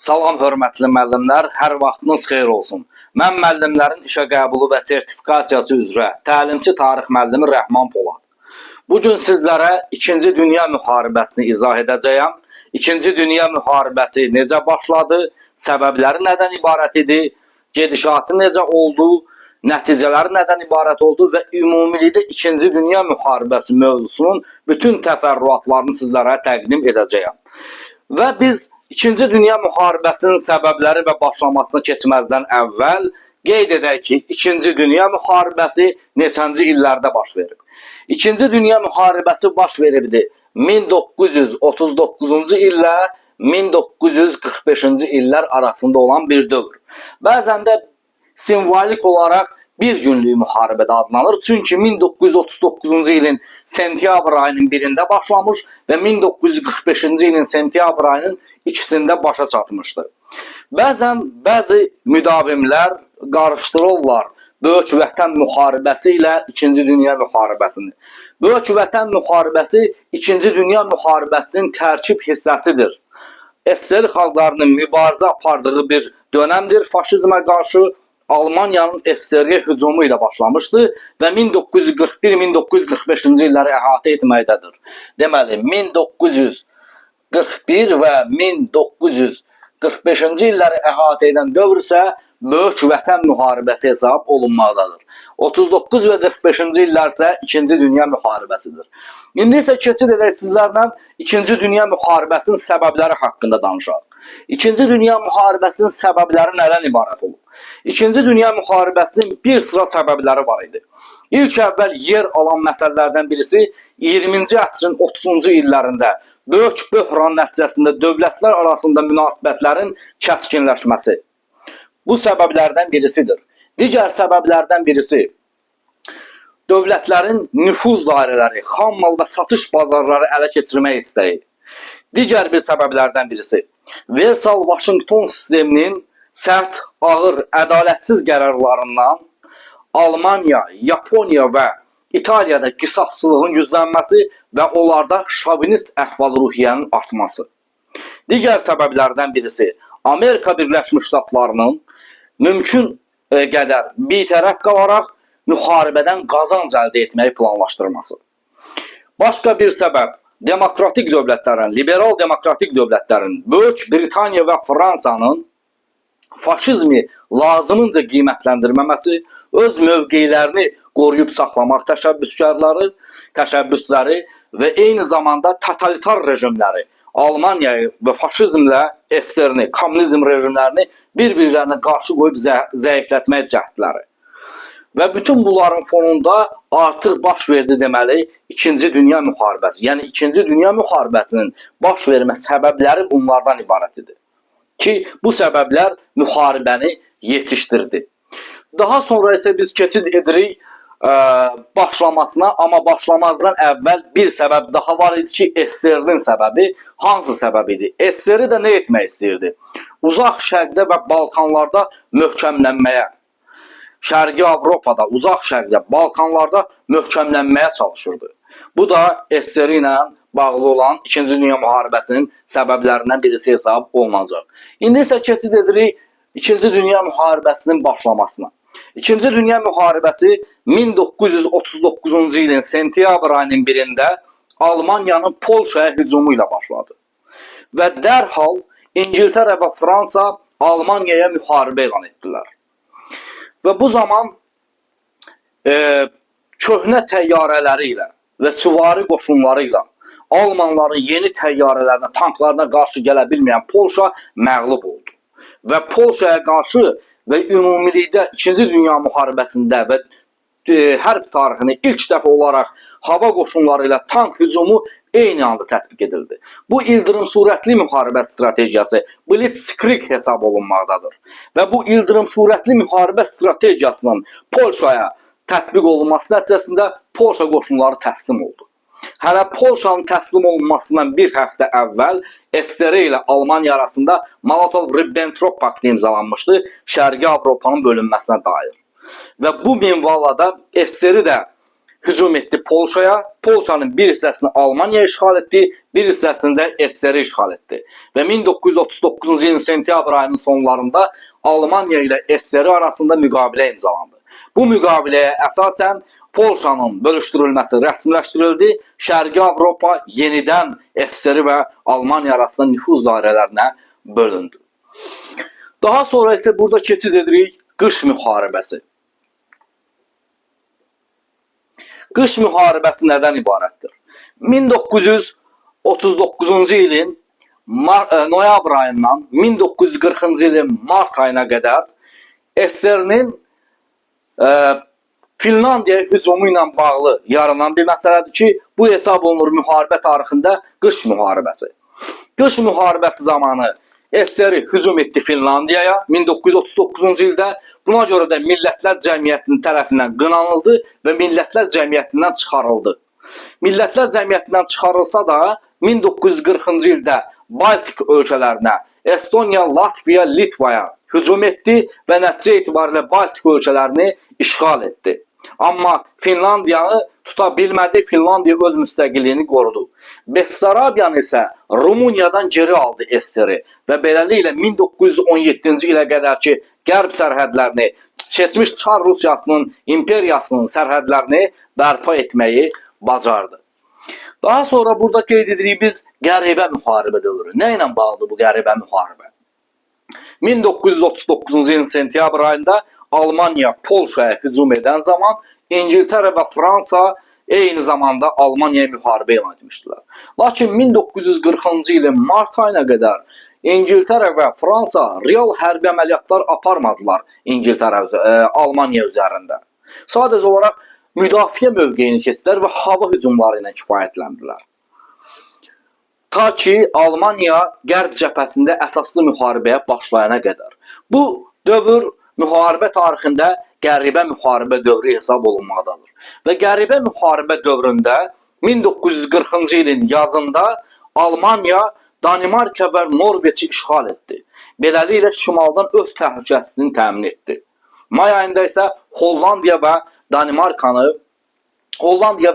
Salam hörmətli müəllimlər, hər vaxtınız xeyir olsun. Mən müəllimlərin işə qəbulu və sertifikasiyası üzrə təlimçi tarix müəllimi Rəhman Polad. Bugün sizlərə 2-ci Dünya müharibəsini izah edəcəyəm. 2-ci Dünya müharibəsi necə başladı, səbəbləri nədən ibarət idi, gedişatı necə oldu, nəticələri nədən ibarət oldu və ümumilikdə 2-ci Dünya müharibəsi mövzusunun bütün təfərrüatlarını sizlərə təqdim edəcəyəm. Və biz 2-ci Dünya müharibəsinin səbəbləri və başlamasına keçməzdən əvvəl qeyd edək ki, 2-ci Dünya müharibəsi neçənci illərdə baş verib? 2-ci Dünya müharibəsi baş veribdi 1939-cu illə 1945-ci illər arasında olan bir dövr. Bəzən də simvolik olaraq bir günlük müharibə də adlanır. Çünki 1939-cu ilin sentyabr ayının 1-də başlamış və 1945-ci ilin sentyabr ayının 2-sində başa çatmışdı. Bəzən bəzi müdavimlər qarışdırırlar Böyük Vətən müharibəsi ilə 2-ci Dünya müharibəsini. Böyük Vətən müharibəsi 2-ci Dünya müharibəsinin tərkib hissəsidir. SSR xalqlarının mübarizə apardığı bir dönəmdir. Faşizmə qarşı Almaniyanın SSR-yə hücumu ilə başlamışdı və 1941-1945-ci illəri əhatə etməkdədir. Deməli, 1941 və 1945-ci illəri əhatə edən dövr isə Böyük Vətən müharibəsi hesab olunmaqdadır. 39 və 45-ci illər isə 2-ci Dünya müharibəsidir. İndi isə keçid edək sizlərlə 2-ci Dünya müharibəsinin səbəbləri haqqında danışaq. 2-ci Dünya müharibəsinin səbəbləri nədən ibarət olub? 2-ci Dünya müharibəsinin bir sıra səbəbləri var idi. İlk əvvəl yer alan məsələlərdən birisi 20-ci əsrin 30-cu illərində böyük böhran nəticəsində dövlətlər arasında münasibətlərin kəskinləşməsi. Bu səbəblərdən birisidir. Digər səbəblərdən birisi dövlətlərin nüfuz dairələri, xammal və satış bazarları ələ keçirmək istəyi. Digər bir səbəblərdən birisi Versal-Vaşinqton sisteminin sərt, ağır, ədalətsiz qərarlarından Almaniya, Yaponiya və İtaliyada qisasçılığın güclənməsi və onlarda şovinist əhval-ruhiyyənin artması. Digər səbəblərdən birisi Amerika Birləşmiş Ştatlarının mümkün qədər bitərəf qalaraq müharibədən qazanc əldə etməyi planlaşdırması. Başqa bir səbəb demokratik dövlətlərin, liberal demokratik dövlətlərin, Böyük Britaniya və Fransanın faşizmi lazımınca qiymətləndirməməsi, öz mövqeylərini qoruyub saxlamaq təşəbbüsləri və eyni zamanda totalitar rejimləri, Almaniya və faşizmlə SSR-ni, kommunizm rejimlərini bir-birlərinə qarşı qoyub zəiflətmək cəhdləri. Və bütün bunların fonunda artıq baş verdi deməli 2-ci Dünya müharibəsi. Yəni 2-ci Dünya müharibəsinin baş vermə səbəbləri bunlardan ibarət idi. Ki bu səbəblər müharibəni yetişdirdi. Daha sonra isə biz keçid edirik başlamasına, amma başlamazdan əvvəl bir səbəb daha var idi ki, SSR-nin səbəbi hansı səbəb idi? SSR də nə etmək istəyirdi? Uzaq şərqdə və Balkanlarda möhkəmlənməyə, Şərqi Avropada, uzaq şərqdə, Balkanlarda möhkəmlənməyə çalışırdı. Bu da SSR ilə bağlı olan 2-ci Dünya müharibəsinin səbəblərindən birisi hesab olunacaq. İndi isə keçid edirik 2-ci Dünya müharibəsinin başlamasına. 2-ci Dünya müharibəsi 1939-cu ilin sentyabr ayının 1-də Almaniyanın Polşaya hücumu ilə başladı. Və dərhal İngiltərə və Fransa Almaniyaya müharibə elan etdilər. Və bu zaman köhnə təyyarələri ilə və süvari qoşunları ilə Almanların yeni təyyarələrinə, tanklarına qarşı gələ bilməyən Polşa məğlub oldu. Və Polşaya qarşı və ümumilikdə 2-ci Dünya müharibəsində və hərb tarixini ilk dəfə olaraq hava qoşunları ilə tank hücumu eyni anda tətbiq edildi. Bu ildırım sürətli müharibə strategiyası Blitzkrieg hesab olunmaqdadır. Və bu ildırım sürətli müharibə strategiyasının Polşaya tətbiq olunması nəticəsində Polşa qoşunları təslim oldu. Hələ Polşanın təslim olunmasından bir həftə əvvəl SSR ilə Almaniya arasında Molotov-Ribbentrop paktı imzalanmışdı Şərqi Avropanın bölünməsinə dair. Və bu minvallada SSR də hücum etdi Polşaya. Polşanın bir hissəsini Almanya işğal etdi, bir hissəsini də SSR işğal etdi. Və 1939-cu ilin sentyabr ayının sonlarında Almanya ilə SSR arasında müqavilə imzalandı. Bu müqaviləyə əsasən Polşanın bölüşdürülməsi rəsmiləşdirildi. Şərqi Avropa yenidən SSR və Almanya arasında nüfuz dairələrinə bölündü. Daha sonra isə burada keçid edirik qış müharibəsi. Qış müharibəsi nədən ibarətdir? 1939-cu ilin noyabr ayından 1940-cı ilin mart ayına qədər SSR-nin Finlandiyaya hücumu ilə bağlı yaranan bir məsələdir ki, bu hesab olunur müharibə tarixində qış müharibəsi. Qış müharibəsi zamanı SSR hücum etdi Finlandiyaya 1939-cu ildə. Buna görə də Millətlər Cəmiyyətinin tərəfindən qınanıldı və Millətlər Cəmiyyətindən çıxarıldı. Millətlər Cəmiyyətindən çıxarılsa da 1940-cı ildə Baltik ölkələrinə, Estoniya, Latviya, Litvaya hücum etdi və nəticə etibarilə Baltik ölkələrini işğal etdi. Amma Finlandiyanı tuta bilmədi, Finlandiya öz müstəqilliyini qorudu. Bessarabiyanı isə Rumuniyadan geri aldı SSR və beləliklə 1917-ci ilə qədər ki, qərb sərhədlərini, keçmiş Çar Rusiyasının, imperiyasının sərhədlərini bərpa etməyi bacardı. Daha sonra burada qeyd edirik biz qəribə müharibə dövrü. Nə ilə bağlıdır bu qəribə müharibə? 1939-cu ilin sentyabr ayında Almanya Polşaya hücum edən zaman İngiltərə və Fransa eyni zamanda Almanyaya müharibə elan etmişdilər. Lakin 1940-cı ilin mart ayına qədər İngiltərə və Fransa real hərbi əməliyyatlar aparmadılar Almanya üzərində. Sadəcə olaraq müdafiə mövqeyini keçdilər və hava hücumları ilə kifayətləndilər. Ta ki Almanya qərb cəbhəsində əsaslı müharibəyə başlayana qədər. Bu dövr müharibə tarixində qəribə müharibə dövrü hesab olunmaqdadır. Və qəribə müharibə dövründə 1940-cı ilin yazında Almanya Danimarka və Norveçi işğal etdi. Beləliklə şimaldan öz təhlükəsizliyini təmin etdi. May ayında isə Hollandiya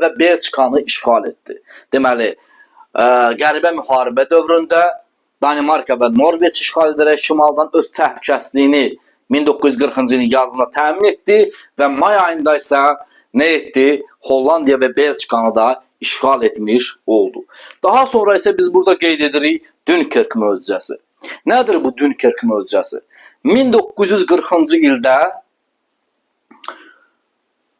və Belçikanı işğal etdi. Deməli, qəribə müharibə dövründə Danimarka və Norveç işğal edərək şimaldan öz təhlükəsizliyini 1940-cı ilin yazında təmin etdi və may ayında isə nə etdi? Hollandiya və Belçikanı da işğal etmiş oldu. Daha sonra isə biz burada qeyd edirik Dunkirk möcüzəsi. Nədir bu Dunkirk möcüzəsi? 1940-cı ildə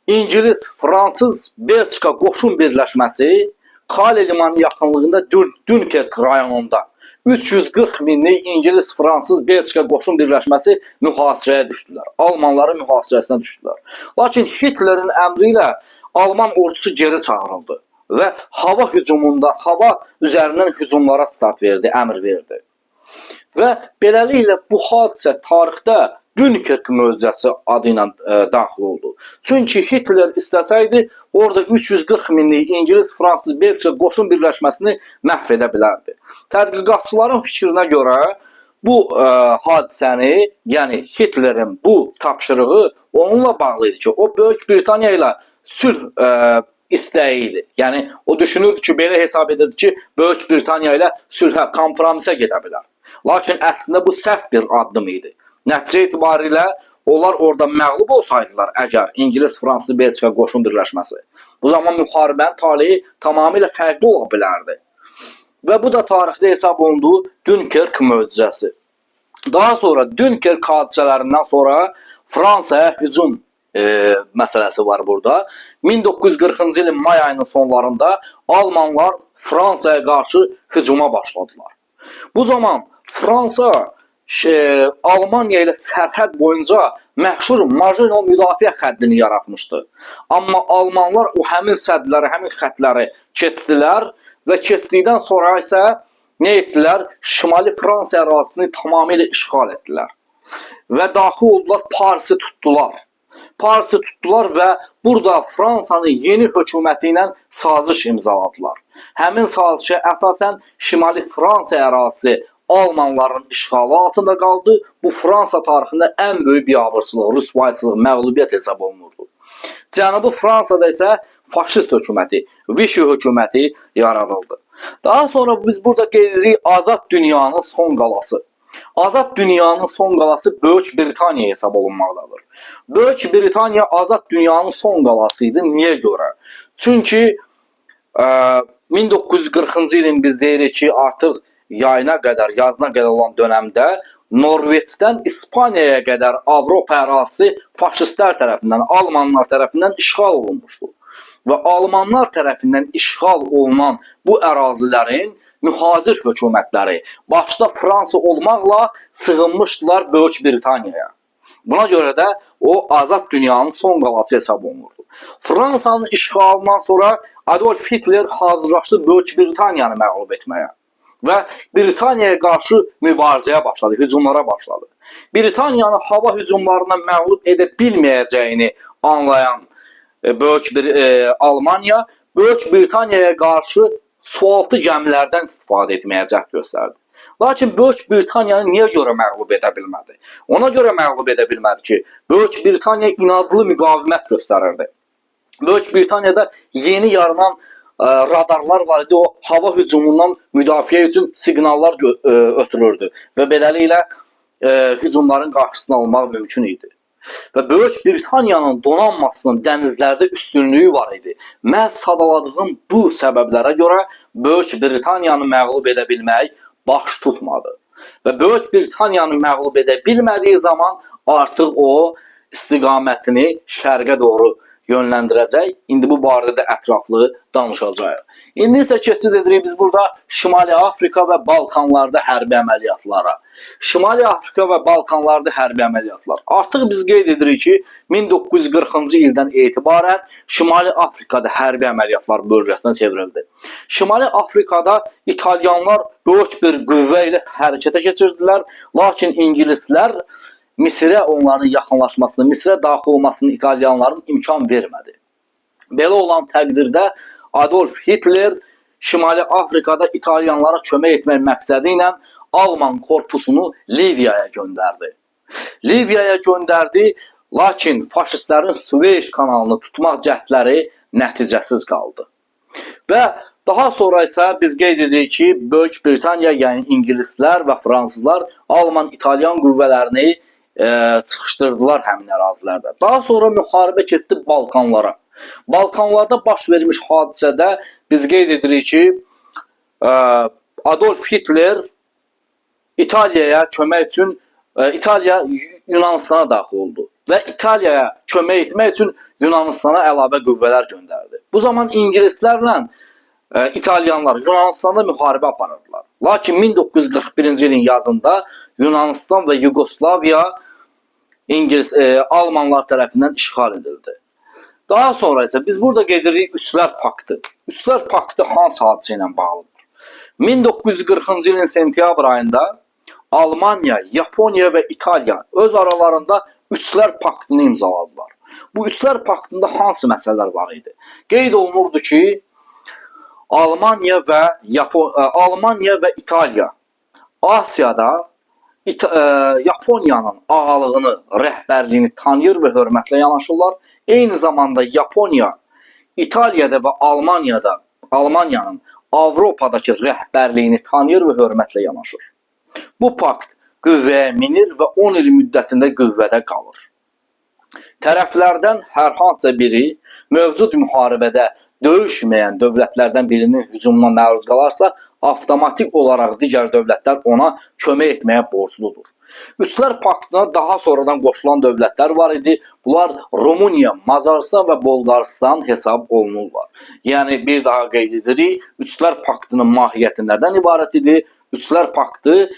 İngilis, Fransız, Belçika qoşun birləşməsi Kale limanı yaxınlığında Dunkirk rayonunda 340 minlik İngilis, Fransız, Belçika qoşun birləşməsi mühasirəyə düşdülər. Almanların mühasirəsinə düşdülər. Lakin Hitlerin əmri ilə Alman ordusu geri çağırıldı və hava üzərindən hücumlara start verdi, əmr verdi. Və beləliklə bu hadisə tarixdə Dunkirk möcüzəsi adı ilə daxil oldu. Çünki Hitler istəsəydi orada 340 minlik İngilis, Fransız, Belçika qoşun birləşməsini məhv edə bilərdi. Tədqiqatçıların fikrinə görə bu hadisəni, yəni Hitlerin bu tapşırığı onunla bağlı idi ki, o Böyük Britaniya ilə sülh istəyi idi. Yəni o düşünürdü ki, belə hesab edirdi ki, Böyük Britaniya ilə sülhə, kompromisə gedə bilər. Lakin əslində bu səhv bir addım idi. Nəticə etibarilə onlar orada məğlub olsaydılar əgər İngilis, Fransız, Belçika qoşun birləşməsi, bu zaman müharibənin taleyi tamamilə fərqli ola bilərdi. Və bu da tarixdə hesab olunduğu Dunkirk möcüzəsi. Daha sonra Dunkirk hadisələrindən sonra Fransaya hücum məsələsi var burada. 1940-cı ilin may ayının sonlarında Almanlar Fransaya qarşı hücuma başladılar. Bu zaman Fransa Almanya ilə sərhəd boyunca məşhur Maginot müdafiə xəttini yaratmışdı. Amma Almanlar o həmin sədləri, həmin xəttləri keçdilər və keçdikdən sonra isə nə etdilər? Şimali Fransa ərazisini tamamilə işğal etdilər. Və daxil oldular, Parisi tutdular. Parisi tutdular və burada Fransanın yeni hökuməti ilə saziş imzaladılar. Həmin sazişə əsasən Şimali Fransa ərazisi Almanların işğalı altında qaldı. Bu Fransa tarixində ən böyük biabırçılıq, rüsvayçılıq, məğlubiyyət hesab olunurdu. Cənubi Fransada isə faşist hökuməti, Vichy hökuməti yaradıldı. Daha sonra biz burada qeyd edirik azad dünyanın son qalası. Azad dünyanın son qalası Böyük Britaniya hesab olunmaqdadır. Böyük Britaniya azad dünyanın son qalası idi. Niyə görə? Çünki 1940-cı ilin biz deyirik ki, artıq yazına qədər olan dönəmdə Norveçdən İspaniyaya qədər Avropa ərazisi faşistlər tərəfindən, Almanlar tərəfindən işğal olunmuşdu. Və Almanlar tərəfindən işğal olunan bu ərazilərin mühacir hökumətləri, başda Fransa olmaqla sığınmışdılar Böyük Britaniyaya. Buna görə də o azad dünyanın son qalası hesab olunurdu. Fransanın işğalından sonra Adolf Hitler hazırlaşdı Böyük Britaniyanı məğlub etməyə və Britaniyaya qarşı mübarizəyə başladı, hücumlara başladı. Britaniyanı hava hücumlarından məğlub edə bilməyəcəyini anlayan Almanya Böyük Britaniyaya qarşı sualtı gəmilərdən istifadə etməyə cəhd göstərdi. Lakin Böyük Britaniyanı niyə görə məğlub edə bilmədi? Ona görə məğlub edə bilmədi ki, Böyük Britaniya inadlı müqavimət göstərirdi. Böyük Britaniyada yeni yaranan radarlar var idi, o hava hücumundan müdafiə üçün siqnallar ötürürdü və beləliklə hücumların qarşısını almaq mümkün idi. Və Böyük Britaniyanın donanmasının dənizlərdə üstünlüyü var idi. Mən sadaladığım bu səbəblərə görə Böyük Britaniyanı məğlub edə bilmək baş tutmadı. Və Böyük Britaniyanı məğlub edə bilmədiyi zaman artıq o istiqamətini şərqə doğru yönləndirəcək. İndi bu barədə də ətraflı danışacağıq. İndi isə keçid edirik biz burada Şimali Afrika və Balkanlarda hərbi əməliyyatlara. Şimali Afrika və Balkanlarda hərbi əməliyyatlar. Artıq biz qeyd edirik ki, 1940-cı ildən etibarən Şimali Afrikada hərbi əməliyyatlar bölgəsinə çevrildi. Şimali Afrikada İtalyanlar böyük bir qüvvə ilə hərəkətə keçirdilər, lakin İngilislər Misirə onların yaxınlaşmasını, Misirə daxil olmasını İtalyanların imkan vermədi. Belə olan təqdirdə Adolf Hitler Şimali Afrikada İtalyanlara kömək etmək məqsədi ilə Alman korpusunu Liviyaya göndərdi. Liviyaya göndərdi, lakin faşistlərin Süveyş kanalını tutmaq cəhdləri nəticəsiz qaldı. Və daha sonra isə biz qeyd edirik ki, Böyük Britaniya, yəni İngilislər və Fransızlar Alman-İtalyan qüvvələrini sıxışdırdılar həmin ərazilərdə. Daha sonra müharibə keçdi Balkanlara. Balkanlarda baş vermiş hadisədə biz qeyd edirik ki, Adolf Hitler İtaliyaya kömək üçün İtaliya Yunanistana daxil oldu və İtaliyaya kömək etmək üçün Yunanistana əlavə qüvvələr göndərdi. Bu zaman İngilislərlə İtalyanlar Yunanistanda müharibə aparırdılar. Lakin 1941-ci ilin yazında Yunanistan və Yugoslaviya Almanlar tərəfindən işğal edildi. Daha sonra isə biz burada qeyd edirik Üçlər Paktı. Üçlər Paktı hansı hadisə ilə bağlıdır? 1940-cı ilin sentyabr ayında Almanya, Yaponiya və İtaliya öz aralarında Üçlər Paktını imzaladılar. Bu Üçlər Paktında hansı məsələlər var idi? Qeyd olunurdu ki, Almanya və İtaliya Asiyada Yaponiyanın ağalığını, rəhbərliyini tanıyır və hörmətlə yanaşırlar. Eyni zamanda Yaponiya, İtaliyada və Almanyanın Avropadakı rəhbərliyini tanıyır və hörmətlə yanaşır. Bu pakt qüvvəyə minir və 10 il müddətində qüvvədə qalır. Tərəflərdən hər hansısa biri mövcud müharibədə döyüşməyən dövlətlərdən birinin hücumuna məruz qalarsa, avtomatik olaraq digər dövlətlər ona kömək etməyə borcludur. Üçlər Paktına daha sonradan qoşulan dövlətlər var idi. Bunlar Rumıniya, Macaristan və Bolqaristan hesab olunurlar. Yəni bir daha qeyd edirik, Üçlər Paktının mahiyyəti nədən ibarət idi? Üçlər Paktı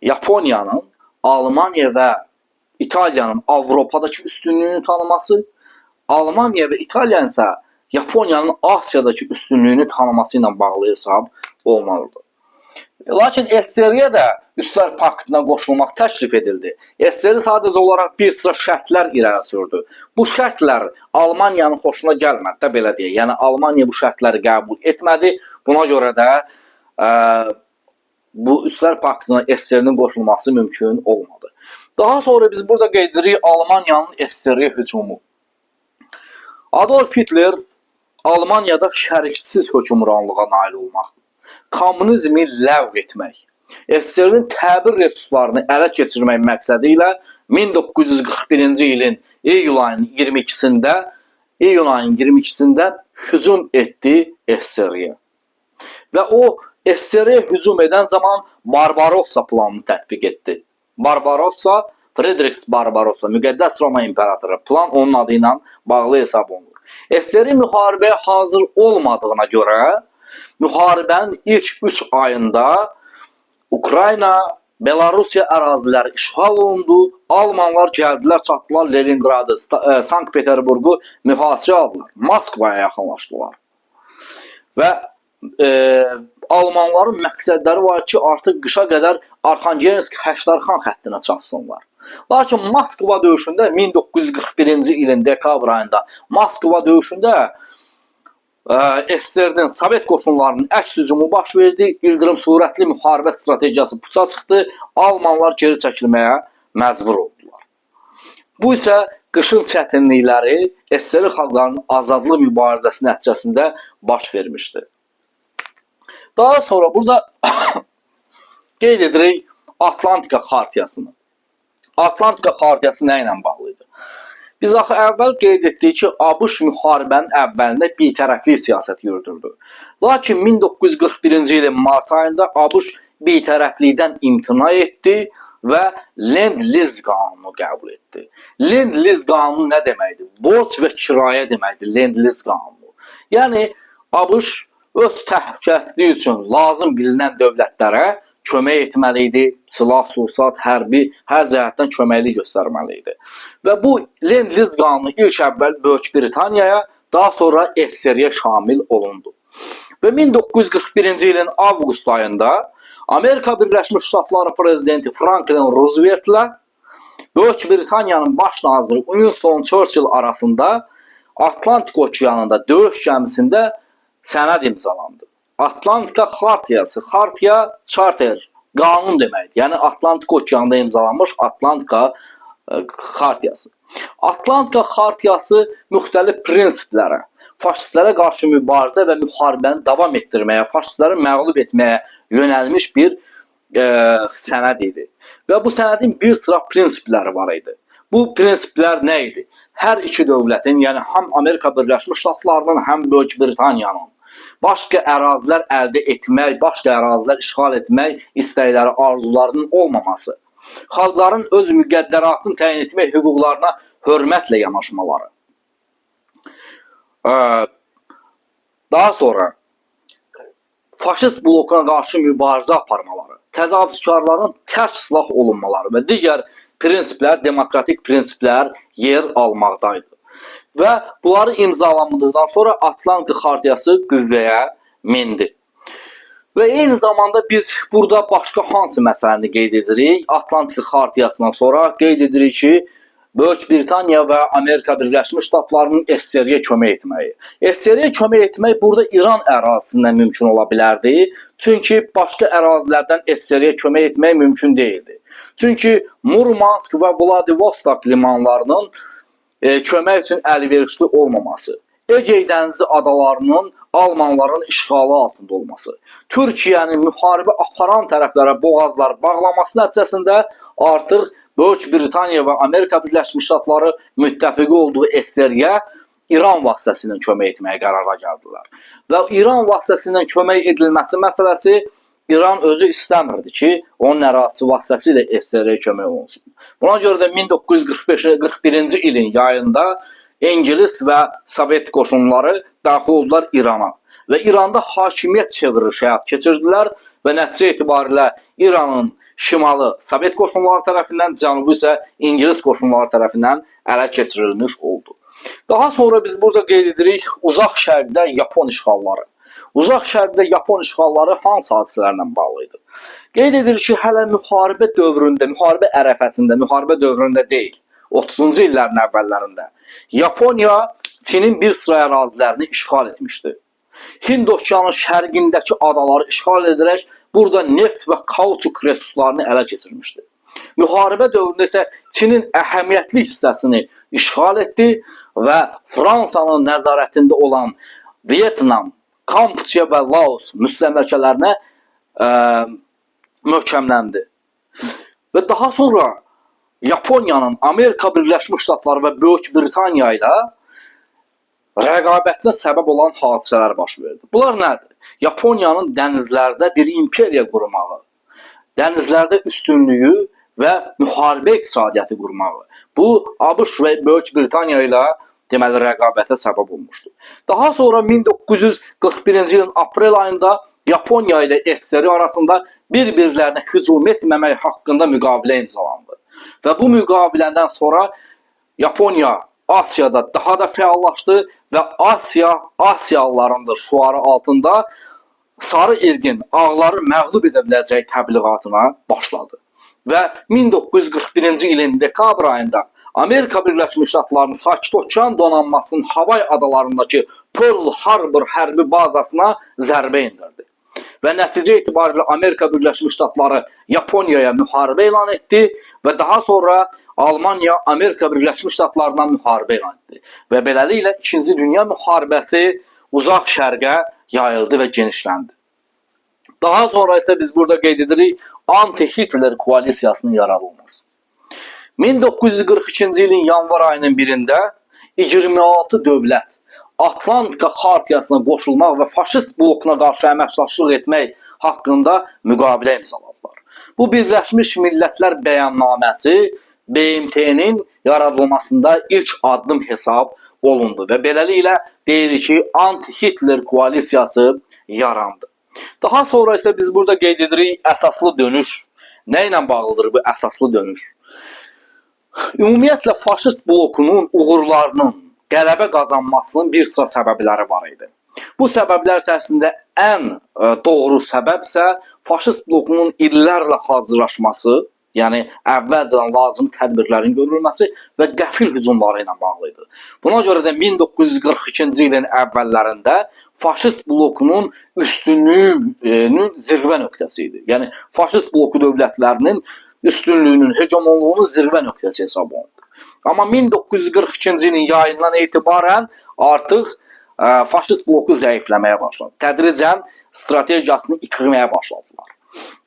Yaponiyanın, Almaniya və İtaliyanın Avropadakı üstünlüyünü tanıması, Almaniya və İtaliya isə Yaponiyanın Asiyadakı üstünlüyünü tanıması ilə bağlı hesab olmalıdır. Lakin SSR-yə də Üçlər Paktına qoşulmaq təklif edildi. SSR sadəcə olaraq bir sıra şərtlər irəli sürdü. Bu şərtlər Almaniyanın xoşuna gəlmədi də, belə deyək. Yəni Almaniya bu şərtləri qəbul etmədi. Buna görə də bu Üçlər Paktına SSR-nin qoşulması mümkün olmadı. Daha sonra biz burada qeyd edirik Almaniyanın SSR-yə hücumu. Adolf Hitler Almaniyada şərəksiz hökmranlığa nail olmaq, kommunizmi ləğv etmək, SSR-nin təbii resurslarını ələ keçirmək məqsədi ilə 1941-ci ilin iyul ayının 22-sində hücum etdi SSR-yə. Və o SSR-yə hücum edən zaman Barbarossa planını tətbiq etdi. Barbarossa, Frederiks Barbarossa, Müqəddəs Roma İmperatoru plan onun adı ilə bağlı hesab olunur. SSR müharibəyə hazır olmadığına görə müharibənin ilk 3 ayında Ukrayna, Belarusiya əraziləri işğal olundu. Almanlar gəldilər, çatdılar Leningradı, Sankt-Peterburgu mühasirə aldılar. Moskvaya yaxınlaşdılar. Və Almanların məqsədləri var ki, artıq qışa qədər Arxangelsk-Həştərxan xəttinə çatsınlar. Lakin Moskva döyüşündə 1941-ci ilin dekabr ayında Moskva döyüşündə SSR-nin Sovet qoşunlarının əks hücumu baş verdi. İldırım sürətli müharibə strategiyası puça çıxdı. Almanlar geri çəkilməyə məcbur oldular. Bu isə qışın çətinlikləri SSR xalqlarının azadlıq mübarizəsi nəticəsində baş vermişdi. Daha sonra burada qeyd edirik Atlantika Xartiyasını. Atlantika Xartiyası nə ilə bağlıydı? Biz axı əvvəl qeyd etdik ki, ABŞ müharibənin əvvəlində bitərəfli siyasət yürüdürdü. Lakin 1941-ci ilin mart ayında ABŞ bitərəflikdən imtina etdi və Lend-Liz qanunu qəbul etdi. Lend-Liz qanunu nə deməkdir? Borc və kirayə deməkdir Lend-Liz qanunu. Yəni ABŞ öz təhlükəsizliyi üçün lazım bilinən dövlətlərə kömək etməli idi, silah, sursat, hərbi, hər cəhətdən köməklik göstərməli idi. Və bu Lend-Liz qanunu ilk əvvəl Böyük Britaniyaya, daha sonra SSR-yə şamil olundu. Və 1941-ci ilin avqust ayında Amerika Birləşmiş Ştatları prezidenti Franklin Rooseveltlə Böyük Britaniyanın baş naziri Winston Churchill arasında Atlantik okeanında döyüş gəmisində sənəd imzalandı. Atlantika Xartiyası, Xartiya charter, qanun deməkdir. Yəni Atlantik okeanında imzalanmış Atlantika Xartiyası. Atlantika Xartiyası müxtəlif prinsiplərə, faşistlərə qarşı mübarizə və müharibəni davam etdirməyə, faşistləri məğlub etməyə yönəlmiş bir sənəd idi. Və bu sənədin bir sıra prinsipləri var idi. Bu prinsiplər nə idi? Hər iki dövlətin, yəni həm Amerika Birləşmiş Ştatlarının, həm Böyük Britaniyanın başqa ərazilər əldə etmək, başqa ərazilər işğal etmək istəkləri, arzularının olmaması, xalqların öz müqəddəratını təyin etmək hüquqlarına hörmətlə yanaşmaları. Daha sonra faşist blokuna qarşı mübarizə aparmaları, təcavüzkarların tərk silah olunmaları və digər prinsiplər, demokratik prinsiplər yer almaqdaydı. Və bunları imzalandıqdan sonra Atlantika Xartiyası qüvvəyə mindi. Və eyni zamanda biz burada başqa hansı məsələni qeyd edirik? Atlantika Xartiyasından sonra qeyd edirik ki, Böyük Britaniya və Amerika Birləşmiş Ştatlarının SSR-yə kömək etməyi. SSR-yə kömək etmək burada İran ərazisindən mümkün ola bilərdi. Çünki başqa ərazilərdən SSR-yə kömək etmək mümkün deyildi. Çünki Murmansk və Vladivostok limanlarının kömək üçün əlverişli olmaması, Egey dənizi adalarının Almanların işğalı altında olması, Türkiyənin müharibə aparan tərəflərə boğazlar bağlaması nəticəsində artıq Böyük Britaniya və Amerika Birləşmiş Ştatları müttəfiqi olduğu SSR-yə İran vasitəsilə kömək etməyə qərara gəldilər. Və İran vasitəsilə kömək edilməsi məsələsi İran özü istəmirdi ki, onun ərazisi vasitəsilə SSR-yə kömək olunsun. Buna görə də 1941-ci ilin yayında İngilis və Sovet qoşunları daxil oldular İrana. Və İranda hakimiyyət çevrilishi həyata keçirdilər və nəticə etibarilə İranın şimalı Sovet qoşunları tərəfindən, cənubu isə İngilis qoşunları tərəfindən ələ keçirilmiş oldu. Daha sonra biz burada qeyd edirik uzaq şərqdə Yapon işğalları. Uzaq şərqdə Yapon işğalları hansı hadisələrlə bağlıydı? Qeyd edilir ki, hələ müharibə dövründə, müharibə ərəfəsində, müharibə dövründə deyil, 30-cu illərin əvvəllərində Yaponiya Çinin bir sıra ərazilərini işğal etmişdi. Hind okeanının şərqindəki adaları işğal edərək burada neft və kauçuk resurslarını ələ keçirmişdi. Müharibə dövründə isə Çinin əhəmiyyətli hissəsini işğal etdi və Fransanın nəzarətində olan Vietnam, Kampuçya və Laos müstəmləkələrinə möhkəmləndi. Və daha sonra Yaponiyanın Amerika Birləşmiş Ştatları və Böyük Britaniya ilə rəqabətinə səbəb olan hadisələr baş verdi. Bunlar nədir? Yaponiyanın dənizlərdə bir imperiya qurmağı, dənizlərdə üstünlüyü və müharibə iqtisadiyyatı qurmağı. Bu, ABŞ və Böyük Britaniya ilə deməli rəqabətə səbəb olmuşdu. Daha sonra 1941-ci ilin aprel ayında Yaponiya ilə SSR arasında bir-birlərinə hücum etməmək haqqında müqavilə imzalandı. Və bu müqavilədən sonra Yaponiya Asiyada daha da fəallaşdı və Asiyalıların da şüarı altında sarı irqin ağları məğlub edə biləcək təbliğatına başladı. Və 1941-ci ilin dekabr ayında Amerika Birləşmiş Ştatlarının Sakit Okean donanmasının Havay adalarındakı Pearl Harbor hərbi bazasına zərbə endirdi. Və nəticə etibarilə Amerika Birləşmiş Ştatları Yaponiyaya müharibə elan etdi və daha sonra Almanya Amerika Birləşmiş Ştatlarından müharibə elan etdi. Və beləliklə 2-ci Dünya müharibəsi uzaq şərqə yayıldı və genişləndi. Daha sonra isə biz burada qeyd edirik anti-Hitler koalisiyasının yaradılması. 1942-ci ilin yanvar ayının 1-də 26 dövlət Atlantika Xartiyasına qoşulmaq və faşist blokuna qarşı əməkdaşlıq etmək haqqında müqavilə imzaladılar. Bu Birləşmiş Millətlər Bəyannaməsi BMT-nin yaradılmasında ilk addım hesab olundu və beləliklə deyirik ki, anti-Hitler koalisiyası yarandı. Daha sonra isə biz burada qeyd edirik əsaslı dönüş. Nə ilə bağlıdır bu əsaslı dönüş? Ümumiyyətlə faşist blokunun uğurlarının qələbə qazanmasının bir sıra səbəbləri var idi. Bu səbəblər içərisində ən doğru səbəb isə faşist blokunun illərlə hazırlaşması, yəni əvvəlcədən lazım tədbirlərin görülməsi və qəfil hücumları ilə bağlı idi. Buna görə də 1942-ci ilin əvvəllərində faşist blokunun üstünlüyünün zirvə nöqtəsi idi. Yəni faşist bloku dövlətlərinin üstünlüyünün, hegemonluğunun zirvə nöqtəsi hesab olundu. Amma 1942-ci ilin yayından etibarən artıq faşist bloku zəifləməyə başladı. Tədricən strategiyasını itirməyə başladılar.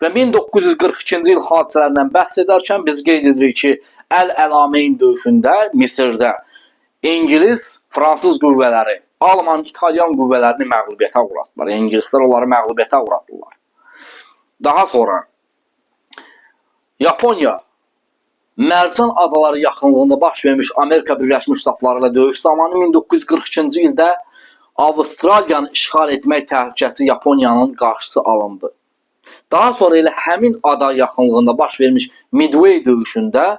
Və 1942-ci il hadisələrindən bəhs edərkən biz qeyd edirik ki, Əl-Əlameyn döyüşündə Misirdə İngilis, Fransız qüvvələri, Alman, İtalyan qüvvələrini məğlubiyyətə uğratdılar. İngilislər onları məğlubiyyətə uğratdılar. Daha sonra Yaponiya Mərcan adaları yaxınlığında baş vermiş Amerika Birləşmiş Ştatları ilə döyüş zamanı 1942-ci ildə Avstraliyanı işğal etmək təhlükəsi Yaponiyanın qarşısı alındı. Daha sonra elə həmin ada yaxınlığında baş vermiş Midway döyüşündə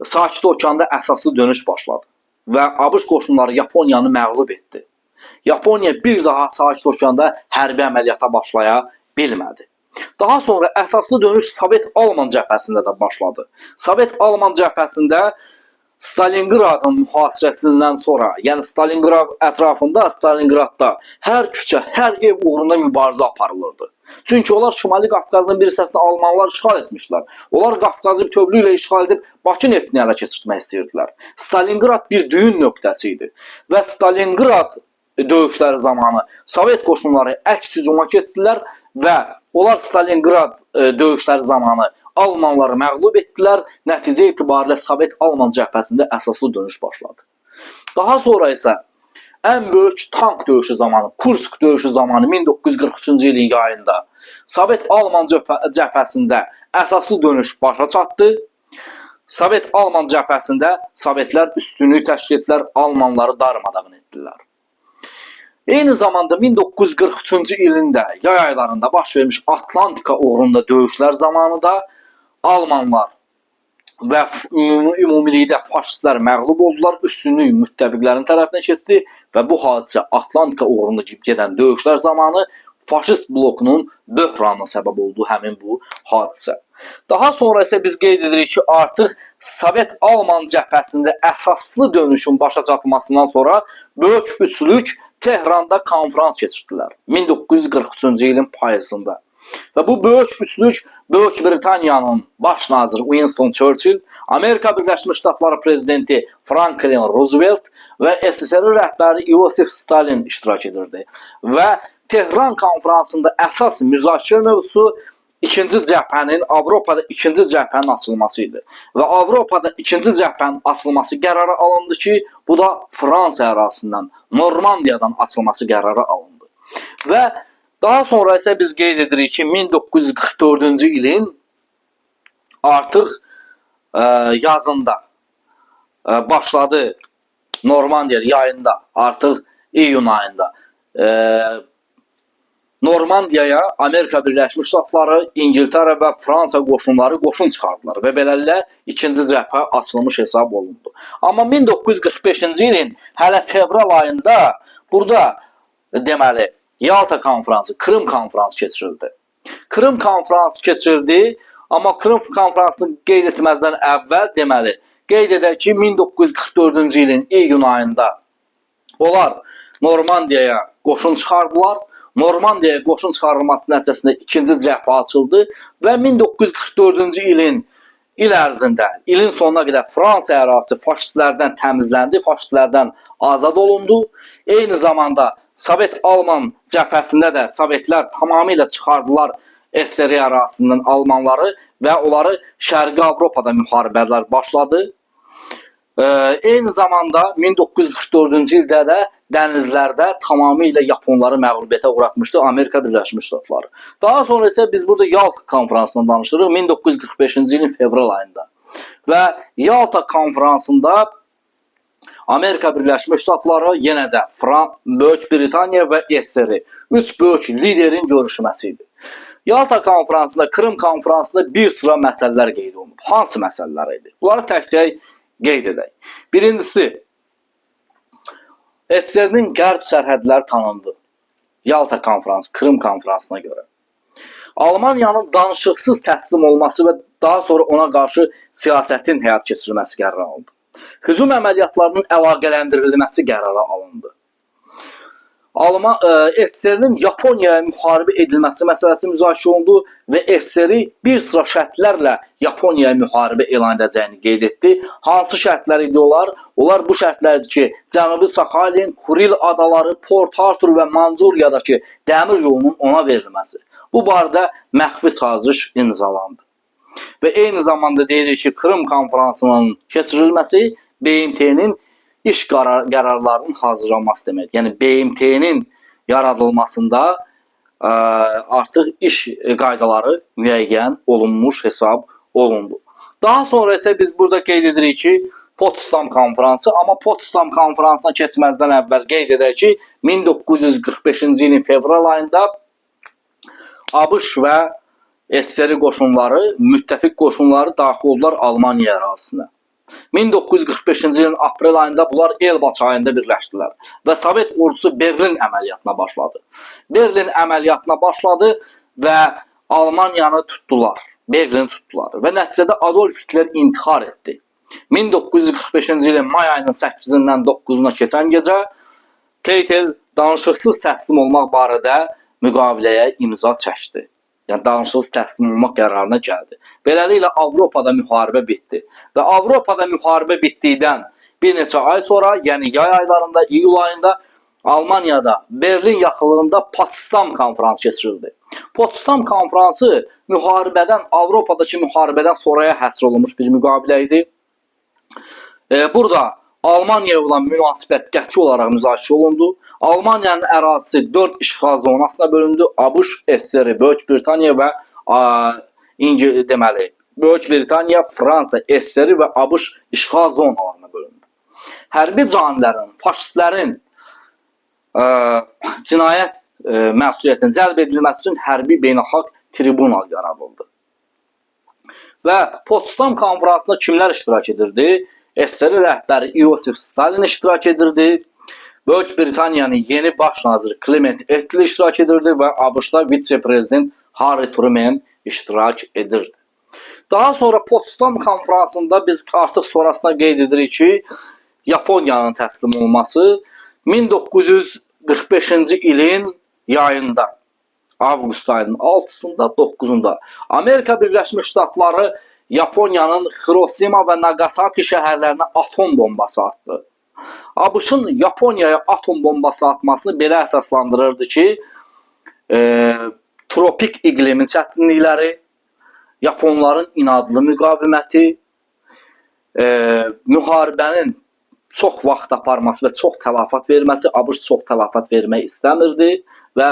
Sakit Okeanda əsaslı dönüş başladı və ABŞ qoşunları Yaponiyanı məğlub etdi. Yaponiya bir daha Sakit Okeanda hərbi əməliyyata başlaya bilmədi. Daha sonra əsaslı dönüş Sovet-Alman cəbhəsində də başladı. Sovet-Alman cəbhəsində Stalingradın mühasirəsindən sonra, yəni Stalingrad ətrafında, Stalingradda hər küçə, hər ev uğrunda mübarizə aparılırdı. Çünki onlar Şimali Qafqazın bir hissəsini Almanlar işğal etmişlər. Onlar Qafqazı bütövlüyü ilə işğal edib Bakı neftini ələ keçirtmək istəyirdilər. Stalingrad bir düyün nöqtəsi idi və Stalingrad döyüşləri zamanı Sovet qoşunları əks hücuma getdilər və onlar Stalingrad döyüşləri zamanı Almanları məğlub etdilər. Nəticə etibarilə Sovet-Alman cəbhəsində əsaslı dönüş başladı. Daha sonra isə ən böyük tank döyüşü zamanı, Kursk döyüşü zamanı 1943-cü ilin yayında Sovet-Alman cəbhəsində əsaslı dönüş başa çatdı. Sovet-Alman cəbhəsində Sovetlər üstünlüyü təşkil etdilər, Almanları darmadağın etdilər. Eyni zamanda 1943-cü ilində yay aylarında baş vermiş Atlantika uğrunda döyüşlər zamanı da Almanlar və ümumilikdə faşistlər məğlub oldular, üstünlük müttəfiqlərin tərəfinə keçdi və bu hadisə Atlantika uğrunda gedən döyüşlər zamanı faşist blokunun böhranına səbəb oldu həmin bu hadisə. Daha sonra isə biz qeyd edirik ki, artıq Sovet-Alman cəbhəsində əsaslı dönüşün başa çatmasından sonra böyük üçlük Tehranda konferans keçirdilər 1943-cü ilin payızında. Və bu böyük üçlük Böyük Britaniyanın baş naziri Winston Churchill, Amerika Birləşmiş Ştatları prezidenti Franklin Roosevelt və SSR rəhbəri Iosif Stalin iştirak edirdi. Və Tehran konferansında əsas müzakirə mövzusu İkinci cəbhənin, Avropada ikinci cəbhənin açılması idi. Və Avropada ikinci cəbhənin açılması qərarı alındı ki, bu da Fransa ərazisindən, Normandiyadan açılması qərarı alındı. Və daha sonra isə biz qeyd edirik ki, 1944-cü ilin artıq yazında başladı Normandiya yayında, artıq iyun ayında Normandiyaya Amerika Birləşmiş Ştatları, İngiltərə və Fransa qoşunları qoşun çıxardılar və beləliklə ikinci cəbhə açılmış hesab olundu. Amma 1945-ci ilin hələ fevral ayında burada deməli Yalta konferansı, Krım konferansı keçirildi. Krım konferansı keçirildi, amma Krım konferansını qeyd etməzdən əvvəl deməli qeyd edək ki, 1944-cü ilin iyun ayında onlar Normandiyaya qoşun çıxardılar. Normandiyaya qoşun çıxarılması nəticəsində ikinci cəbhə açıldı və 1944-cü ilin ərzində, ilin sonuna qədər Fransa ərazisi faşistlərdən təmizləndi, faşistlərdən azad olundu. Eyni zamanda Sovet-Alman cəbhəsində də Sovetlər tamamilə çıxardılar SSR ərazisindən Almanları və onları Şərqi Avropada müharibələr başladı. Eyni zamanda 1944-cü ildə də dənizlərdə tamamilə Yaponları məğlubiyyətə uğratmışdı Amerika Birləşmiş Ştatları. Daha sonra isə biz burada Yalta konferansından danışırıq 1945-ci ilin fevral ayında. Və Yalta konferansında Amerika Birləşmiş Ştatları yenə də Böyük Britaniya və SSR üç böyük liderin görüşməsi idi. Yalta konferansında, Krım konferansında bir sıra məsələlər qeyd olunub. Hansı məsələlər idi? Bunları tək-tək qeyd edək. Birincisi, SSR-nin qərb sərhədləri tanındı. Yalta konferansı, Krım konferansına görə. Almaniyanın danışıqsız təslim olması və daha sonra ona qarşı siyasətin həyat keçirilməsi qərarı alındı. Hücum əməliyyatlarının əlaqələndirilməsi qərarı alındı. SSR-nin Yaponiyaya müharibə edilməsi məsələsi müzakirə olundu və SSR bir sıra şərtlərlə Yaponiyaya müharibə elan edəcəyini qeyd etdi. Hansı şərtlər idi onlar? Onlar bu şərtlərdir ki, Cənubi Sakhalin, Kuril adaları, Port Arthur və Manzuriyadakı dəmir yolunun ona verilməsi. Bu barədə məxfi saziş imzalandı. Və eyni zamanda deyirik ki, Krım konferansının keçirilməsi BMT-nin iş qərarlarının hazırlanması demək. Yəni BMT-nin yaradılmasında artıq iş qaydaları müəyyən olunmuş hesab olundu. Daha sonra isə biz burada qeyd edirik ki, Potsdam konferansı, amma Potsdam konferansına keçməzdən əvvəl qeyd edək ki, 1945-ci ilin fevral ayında ABŞ və SSR qoşunları, müttəfiq qoşunları daxil oldular Almaniya ərazisinə. 1945-ci ilin aprel ayında bunlar Elba çayında birləşdilər və Sovet ordusu Berlin əməliyyatına başladı. Berlin əməliyyatına başladı və Almaniyanı tutdular, Berlini tutdular və nəticədə Adolf Hitler intihar etdi. 1945-ci ilin may ayının 8-dən 9-una keçən gecə Keitel danışıqsız təslim olmaq barədə müqaviləyə imza çəkdi. Yəni danışıqsız təslim olmaq qərarına gəldi. Beləliklə Avropada müharibə bitdi. Və Avropada müharibə bitdikdən bir neçə ay sonra, yəni yay aylarında, iyul ayında Almaniyada, Berlin yaxınlığında Potsdam konferansı keçirildi. Potsdam konferansı müharibədən, Avropadakı müharibədən sonraya həsr olunmuş bir müqavilə idi. Burada Almaniyaya olan münasibət qəti olaraq müzakirə olundu. Almaniyanın ərazisi 4 işğal zonasına bölündü. ABŞ, SSR, Böyük Britaniya və deməli, Böyük Britaniya, Fransa, SSR və ABŞ işğal zonalarına bölündü. Hərbi canilərin, faşistlərin cinayət məsuliyyətinin cəlb edilməsi üçün hərbi beynəlxalq tribunal yaradıldı. Və Potsdam konferansında kimlər iştirak edirdi? SSR rəhbəri Iosif Stalin iştirak edirdi. Böyük Britaniyanın yeni baş naziri Clement Attlee iştirak edirdi və ABŞ-da vitse-prezident Harry Truman iştirak edirdi. Daha sonra Potsdam konferansında biz artıq sonrasına qeyd edirik ki, Yaponiyanın təslim olması 1945-ci ilin yayında Avqust ayının 6-sında, 9-unda Amerika Birləşmiş Ştatları Yaponiyanın Hiroşima və Nagasaki şəhərlərinə atom bombası atdı. ABŞ-ın Yaponiyaya atom bombası atmasını belə əsaslandırırdı ki, tropik iqlimin çətinlikləri, Yaponların inadlı müqaviməti, müharibənin çox vaxt aparması və çox tələfat verməsi, ABŞ çox tələfat vermək istəmirdi və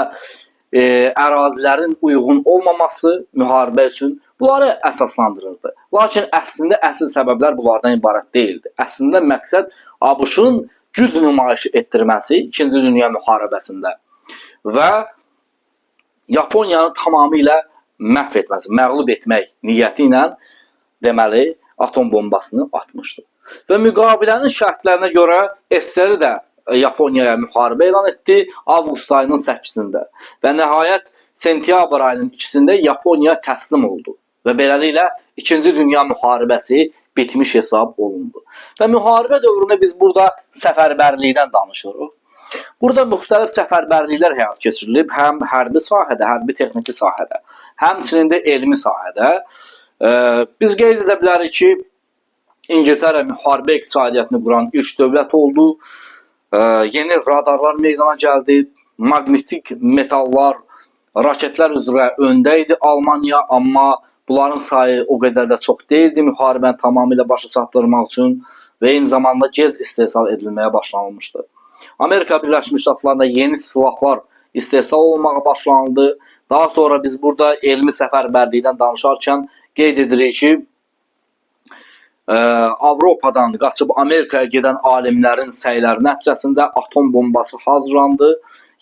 ərazilərin uyğun olmaması müharibə üçün bunları əsaslandırırdı. Lakin əslində əsl səbəblər bunlardan ibarət deyildi. Əslində məqsəd ABŞ-ın güc nümayişi etdirməsi 2-ci Dünya müharibəsində və Yaponiyanı tamamilə məhv etməsi, məğlub etmək niyyəti ilə deməli atom bombasını atmışdı. Və müqavilənin şərtlərinə görə SSR də Yaponiyaya müharibə elan etdi avqust ayının 8-də və nəhayət sentyabr ayının 2-sində Yaponiya təslim oldu və beləliklə 2-ci Dünya müharibəsi bitmiş hesab olundu. Və müharibə dövründə biz burada səfərbərlikdən danışırıq. Burada müxtəlif səfərbərliklər həyat keçirilib, həm hərbi sahədə, hərbi texniki sahədə, həmçinin də elmi sahədə. Biz qeyd edə bilərik ki, İngiltərə müharibə iqtisadiyyatını quran ilk dövlət oldu. Yeni radarlar meydana gəldi, maqnetik metallar, raketlər üzrə öndə idi Almaniya, amma bunların sayı o qədər də çox deyildi müharibəni tamamilə başa çatdırmaq üçün və eyni zamanda gec istehsal edilməyə başlanılmışdı. Amerika Birləşmiş Ştatlarında yeni silahlar istehsal olunmağa başlanıldı. Daha sonra biz burada elmi səfərbərlikdən danışarkən qeyd edirik ki, Avropadan qaçıb Amerikaya gedən alimlərin səyləri nəticəsində atom bombası hazırlandı,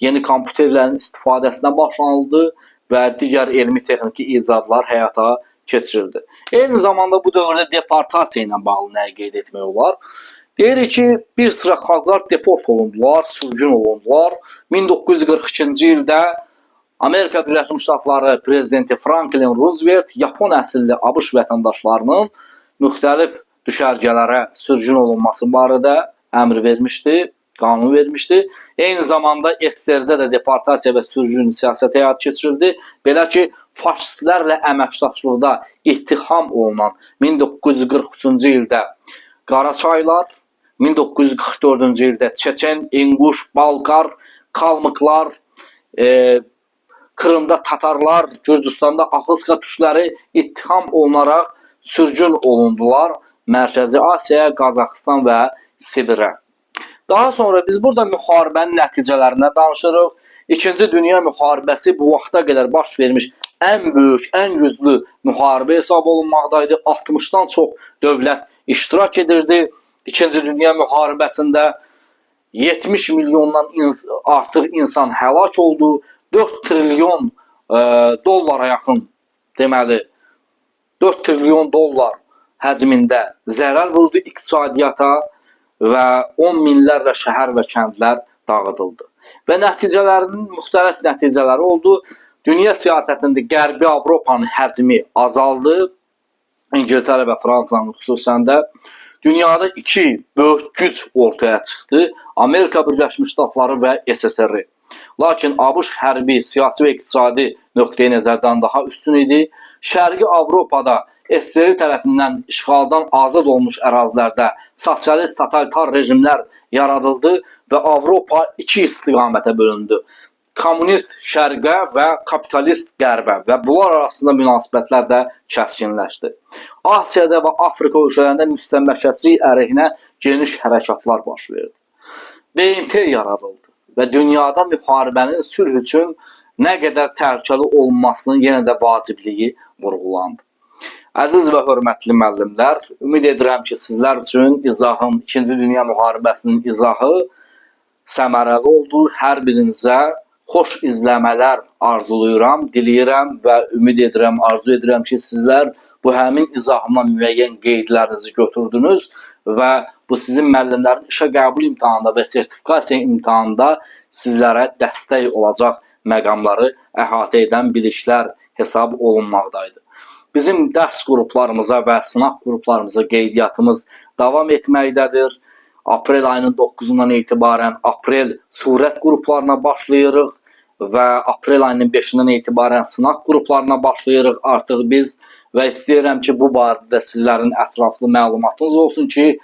yeni kompüterlərin istifadəsinə başlanıldı və digər elmi texniki icadlar həyata keçirildi. Eyni zamanda bu dövrdə deportasiya ilə bağlı nəyi qeyd etmək olar? Deyirik ki, bir sıra xalqlar deport olundular, sürgün olundular. 1942-ci ildə Amerika Birləşmiş Ştatları prezidenti Franklin Roosevelt Yapon əsilli ABŞ vətəndaşlarının müxtəlif düşərgələrə sürgün olunması barədə əmr vermişdi, qanun vermişdi. Eyni zamanda SSR-də də deportasiya və sürgün siyasəti həyata keçirildi. Belə ki, faşistlərlə əməkdaşlıqda ittiham olunan 1943-cü ildə Qaraçaylar, 1944-cü ildə Çeçen, İnquş, Balqar, Kalmıklar, Krımda Tatarlar, Gürcüstanda Axılska türkləri ittiham olunaraq sürgün olundular Mərkəzi Asiyaya, Qazaxıstan və Sibirə. Daha sonra biz burada müharibənin nəticələrinə danışırıq. İkinci Dünya müharibəsi bu vaxta qədər baş vermiş ən böyük, ən güclü müharibə hesab olunmaqdaydı. 60-dan çox dövlət iştirak edirdi. İkinci Dünya müharibəsində 70 milyondan artıq insan həlak oldu. 4 trilyon dollara yaxın, deməli 4 trilyon dollar həcmində zərər vurdu iqtisadiyyata və 10 minlərlə şəhər və kəndlər dağıdıldı. Və nəticələrinin müxtəlif nəticələri oldu. Dünya siyasətində Qərbi Avropanın həcmi azaldı. İngiltərə və Fransanın xüsusən də. Dünyada iki böyük güc ortaya çıxdı. Amerika Birləşmiş Ştatları və SSR. Lakin ABŞ hərbi, siyasi və iqtisadi nöqteyi nəzərdən daha üstün idi. Şərqi Avropada SSR tərəfindən işğaldan azad olmuş ərazilərdə sosialist totalitar rejimlər yaradıldı və Avropa iki istiqamətə bölündü. Kommunist şərqə və kapitalist qərbə və bunlar arasında münasibətlər də kəskinləşdi. Asiyada və Afrika ölkələrində müstəmləkəçilik əleyhinə geniş hərəkatlar baş verdi. BMT yaradıldı və dünyada müharibənin sülh üçün nə qədər təhlükəli olunmasının yenə də vacibliyi vurğulandı. Əziz və hörmətli müəllimlər, ümid edirəm ki, sizlər üçün izahım, 2-ci Dünya müharibəsinin izahı səmərəli oldu. Hər birinizə xoş izləmələr arzuluyuram, diləyirəm və ümid edirəm, arzu edirəm ki, sizlər bu həmin izahımla müəyyən qeydlərinizi götürdünüz və bu sizin müəllimlərin işə qəbul imtahanında və sertifikasiya imtahanında sizlərə dəstək olacaq məqamları əhatə edən biliklər hesab olunmaqdaydı. Bizim dərs qruplarımıza və sınaq qruplarımıza qeydiyyatımız davam etməkdədir. Aprel ayının 9-undan etibarən aprel surət qruplarına başlayırıq. və aprel ayının 5-dən etibarən sınaq qruplarına başlayırıq artıq biz və istəyirəm ki, bu barədə sizlərin ətraflı məlumatınız olsun ki,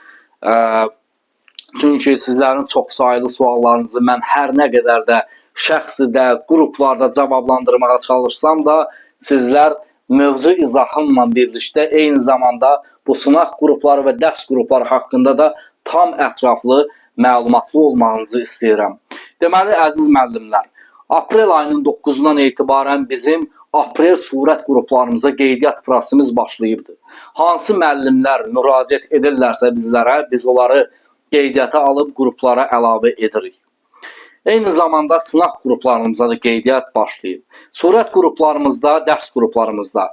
çünki sizlərin çoxsaylı suallarınızı mən hər nə qədər də şəxsi də, qruplarda cavablandırmağa çalışsam da, sizlər mövzu izahımla birlikdə eyni zamanda bu sınaq qrupları və dərs qrupları haqqında da tam ətraflı məlumatlı olmağınızı istəyirəm. Deməli, əziz müəllimlər, aprel ayının 9-dan etibarən bizim aprel surət qruplarımıza qeydiyyat prosesimiz başlayıbdır. Hansı müəllimlər müraciət edirlərsə bizlərə, biz onları qeydiyyata alıb qruplara əlavə edirik. Eyni zamanda sınaq qruplarımıza da qeydiyyat başlayıb. Surət qruplarımızda, dərs qruplarımızda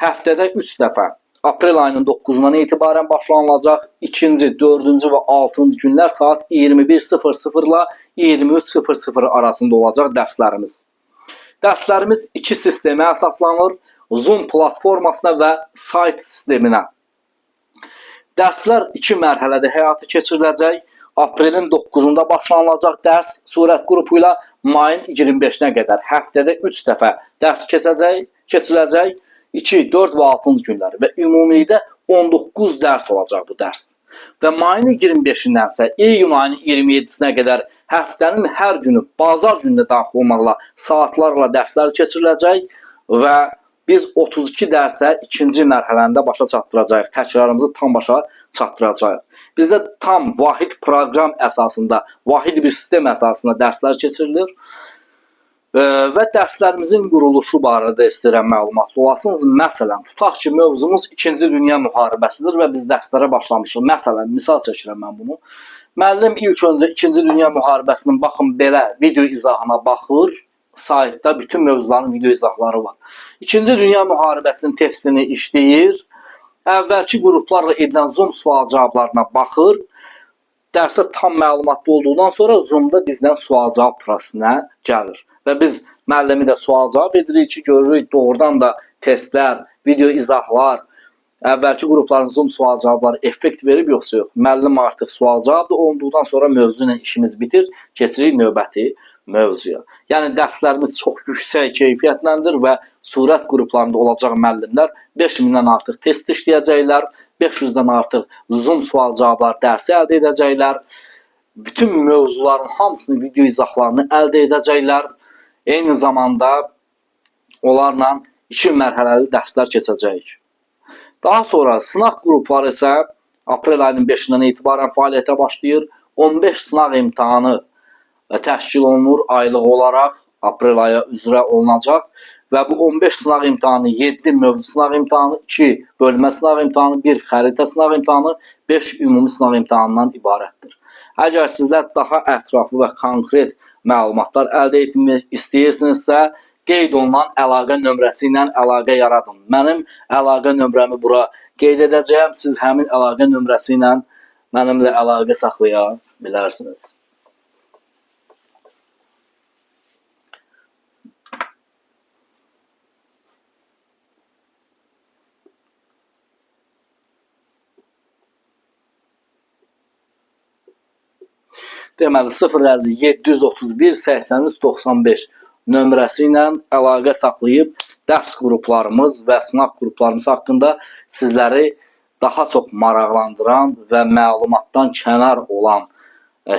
həftədə 3 dəfə aprel ayının 9-dan etibarən başlanılacaq. 2-ci, 4-cü və 6-cı günlər saat 21:00 ilə 23:00 arasında olacaq dərslərimiz. Dərslərimiz 2 sistemə əsaslanır. Zoom platformasına və sayt sisteminə. Dərslər 2 mərhələdə həyata keçiriləcək. Aprelin 9-da başlanılacaq dərs surət qrupu ilə mayın 25-nə qədər həftədə 3 dəfə dərs keçiriləcək. 2, 4 və 6-cı günləri və ümumilikdə 19 dərs olacaq bu dərs. Və mayın 25-dən isə iyun ayının 27-sinə qədər həftənin hər günü, bazar günündə daxil olmaqla saatlarla dərslər keçiriləcək və biz 32 dərsə 2-ci mərhələndə başa çatdıracağıq. Təkrarımızı tam başa çatdıracağıq. Bizdə tam vahid proqram əsasında, vahid bir sistem əsasında dərslər keçirilir. Və dərslərimizin quruluşu barədə istəyirəm məlumatlı olasınız. Məsələn, tutaq ki, mövzumuz 2-ci Dünya müharibəsidir və biz dərslərə başlamışıq. Məsələn, misal çəkirəm mən bunu. Müəllim ilk öncə 2-ci Dünya müharibəsinin baxın belə video izahına baxır. Saytda bütün mövzuların video izahları var. 2-ci Dünya müharibəsinin testini işləyir. Əvvəlki qruplarla edilən Zoom sual-cavablarına baxır. Dərsə tam məlumatlı olduğundan sonra Zoomda bizdən sual-cavab prosesinə gəlir. Və biz müəllimi də sual-cavab edirik ki, görürük doğrudan da testlər, video izahlar, əvvəlki qrupların Zoom sual-cavabları effekt verib yoxsa yox. Müəllim artıq sual-cavab olunduqdan sonra mövzu ilə işimiz bitir, keçirik növbəti mövzuya. Yəni dərslərimiz çox yüksək keyfiyyətləndir və surət qruplarında olacaq müəllimlər 5000-dən artıq test işləyəcəklər, 500-dən artıq Zoom sual-cavablar dərsi əldə edəcəklər, bütün mövzuların hamısını video izahlarını əldə edəcəklər. Eyni zamanda onlarla 2 mərhələli dərslər keçəcəyik. Daha sonra sınaq qrupları isə aprel ayının 5-dən etibarən fəaliyyətə başlayır. 15 sınaq imtahanı təşkil olunur aylıq olaraq aprel ayı üzrə olunacaq və bu 15 sınaq imtahanı 7 mövzu sınaq imtahanı, 2 bölmə sınaq imtahanı, 1 xəritə sınaq imtahanı, 5 ümumi sınaq imtahanından ibarətdir. Əgər sizlər daha ətraflı və konkret məlumatlar əldə etmək istəyirsinizsə, qeyd olunan əlaqə nömrəsi ilə əlaqə yaradın. Mənim əlaqə nömrəmi bura qeyd edəcəyəm. Siz həmin əlaqə nömrəsi ilə mənimlə əlaqə saxlaya bilərsiniz. Deməli 050 731 83 95 nömrəsi ilə əlaqə saxlayıb dərs qruplarımız və sınaq qruplarımız haqqında sizləri daha çox maraqlandıran və məlumatdan kənar olan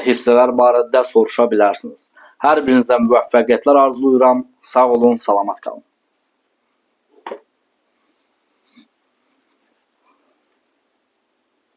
hissələr barədə soruşa bilərsiniz. Hər birinizə müvəffəqiyyətlər arzulayıram. Sağ olun, salamat qalın.